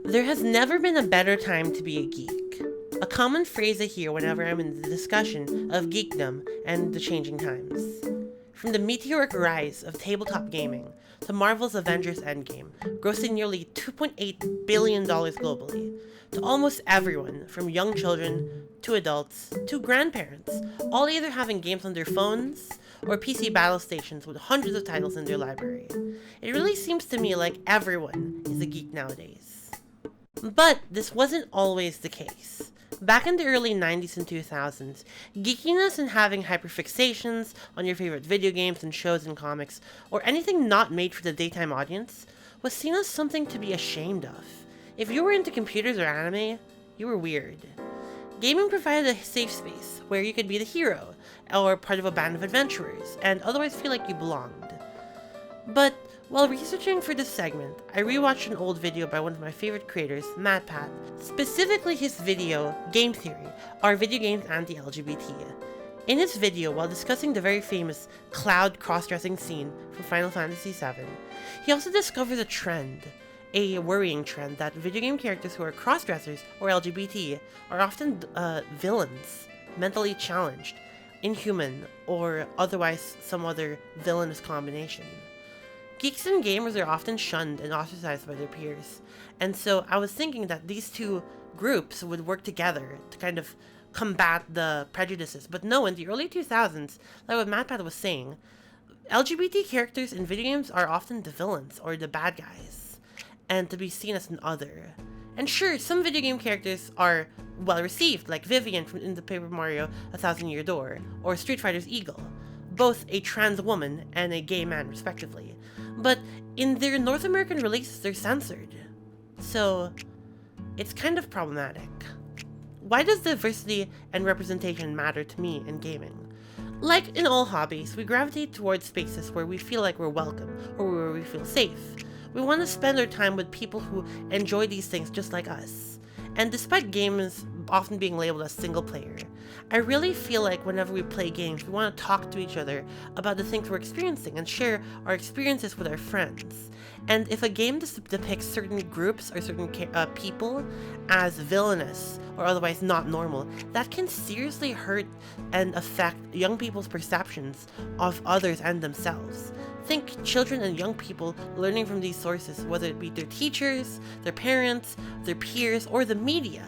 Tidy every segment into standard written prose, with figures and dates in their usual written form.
There has never been a better time to be a geek. A common phrase I hear whenever I'm in the discussion of geekdom and the changing times. From the meteoric rise of tabletop gaming to Marvel's Avengers Endgame, grossing nearly $2.8 billion globally, to almost everyone, from young children to adults to grandparents, all either having games on their phones or PC battle stations with hundreds of titles in their library. It really seems to me like everyone is a geek nowadays. But this wasn't always the case. Back in the early 90s and 2000s, geekiness and having hyperfixations on your favorite video games and shows and comics, or anything not made for the daytime audience, was seen as something to be ashamed of. If you were into computers or anime, you were weird. Gaming provided a safe space where you could be the hero, or part of a band of adventurers, and otherwise feel like you belonged. But while researching for this segment, I rewatched an old video by one of my favorite creators, MatPat, specifically his video, Game Theory, or Video Games Anti-LGBT. In his video, while discussing the very famous Cloud cross-dressing scene from Final Fantasy VII, he also discovers a trend, a worrying trend, that video game characters who are cross-dressers or LGBT are often villains, mentally challenged, inhuman, or otherwise some other villainous combination. Geeks and gamers are often shunned and ostracized by their peers, and so I was thinking that these two groups would work together to kind of combat the prejudices. But no, in the early 2000s, like what MatPat was saying, LGBT characters in video games are often the villains or the bad guys, and to be seen as an other. And sure, some video game characters are well received, like Vivian in the Paper Mario A Thousand Year Door, or Street Fighter's Eagle, both a trans woman and a gay man respectively. But in their North American releases, they're censored. So it's kind of problematic. Why does diversity and representation matter to me in gaming? Like in all hobbies, we gravitate towards spaces where we feel like we're welcome, or where we feel safe. We want to spend our time with people who enjoy these things just like us. And despite games often being labeled as single player, I really feel like whenever we play games, we want to talk to each other about the things we're experiencing and share our experiences with our friends. And if a game depicts certain groups or certain people as villainous or otherwise not normal, that can seriously hurt and affect young people's perceptions of others and themselves. Think children and young people learning from these sources, whether it be their teachers, their parents, their peers, or the media.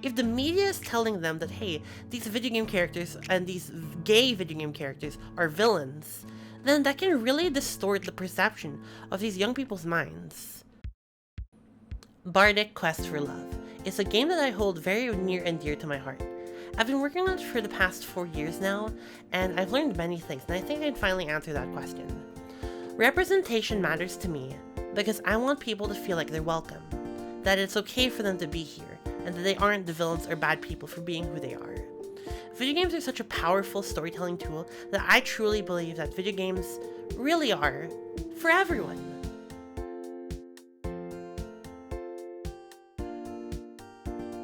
If the media is telling them that, hey, these video game characters and these gay video game characters are villains, then that can really distort the perception of these young people's minds. Bardic Quest for Love is a game that I hold very near and dear to my heart. I've been working on it for the past 4 years now, and I've learned many things, and I think I can finally answer that question. Representation matters to me because I want people to feel like they're welcome, that it's okay for them to be here, and that they aren't the villains or bad people for being who they are. Video games are such a powerful storytelling tool that I truly believe that video games really are for everyone.